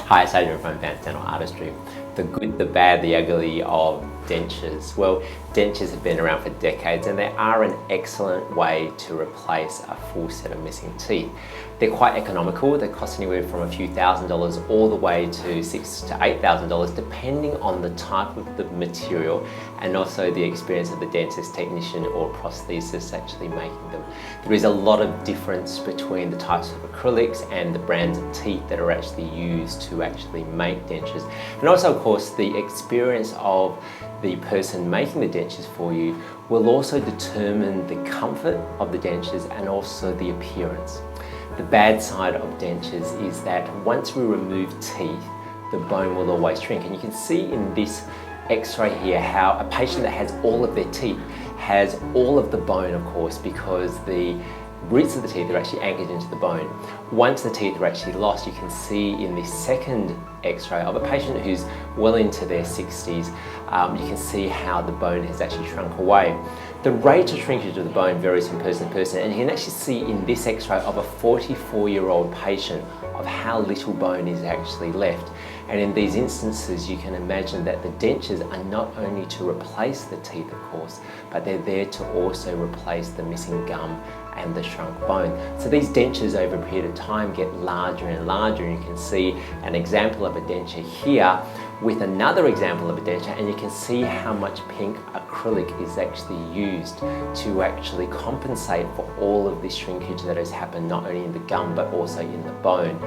Hi, it's Adrian from Dental Artistry. The good, the bad, the ugly of dentures. Well, dentures have been around for decades and they are an excellent way to replace a full set of missing teeth. They're quite economical. They cost anywhere from a few $1,000s all the way to $6,000 to $8,000 depending on the type of the material and also the experience of the dentist, technician or prosthesist actually making them. There is a lot of difference between the types of acrylics and the brands of teeth that are actually used to actually make dentures. And also, of course, the experience of the person making the dentures for you will also determine the comfort of the dentures and also the appearance. The bad side of dentures is that once we remove teeth, the bone will always shrink. And you can see in this x-ray here how a patient that has all of their teeth has all of the bone, of course, because the roots of the teeth are actually anchored into the bone. Once the teeth are actually lost, you can see in this second x-ray of a patient who's well into their 60s, you can see how the bone has actually shrunk away. The rate of shrinkage of the bone varies from person to person, and you can actually see in this x-ray of a 44-year-old patient of how little bone is actually left. And in these instances, you can imagine that the dentures are not only to replace the teeth, of course, but they're there to also replace the missing gum and the shrunk bone. So these dentures over a period of time get larger and larger, and you can see an example of a denture here with another example of a denture, and you can see how much pink acrylic is actually used to actually compensate for all of this shrinkage that has happened not only in the gum but also in the bone.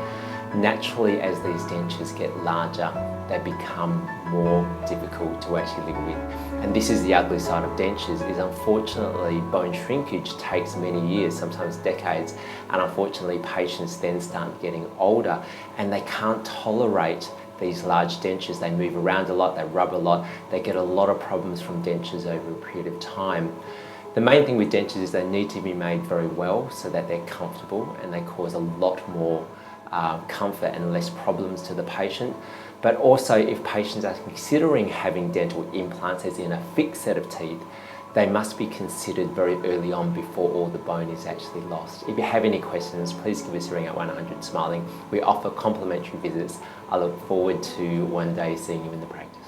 Naturally, as these dentures get larger, they become more difficult to actually live with. And this is the ugly side of dentures, is unfortunately bone shrinkage takes many years, sometimes decades, and unfortunately patients then start getting older and they can't tolerate these large dentures. They move around a lot, they rub a lot, they get a lot of problems from dentures over a period of time. The main thing with dentures is they need to be made very well so that they're comfortable and they cause a lot more comfort and less problems to the patient. But also, if patients are considering having dental implants, as in a fixed set of teeth, they must be considered very early on before all the bone is actually lost. If you have any questions, please give us a ring at 100 Smiling. We offer complimentary visits. I look forward to one day seeing you in the practice.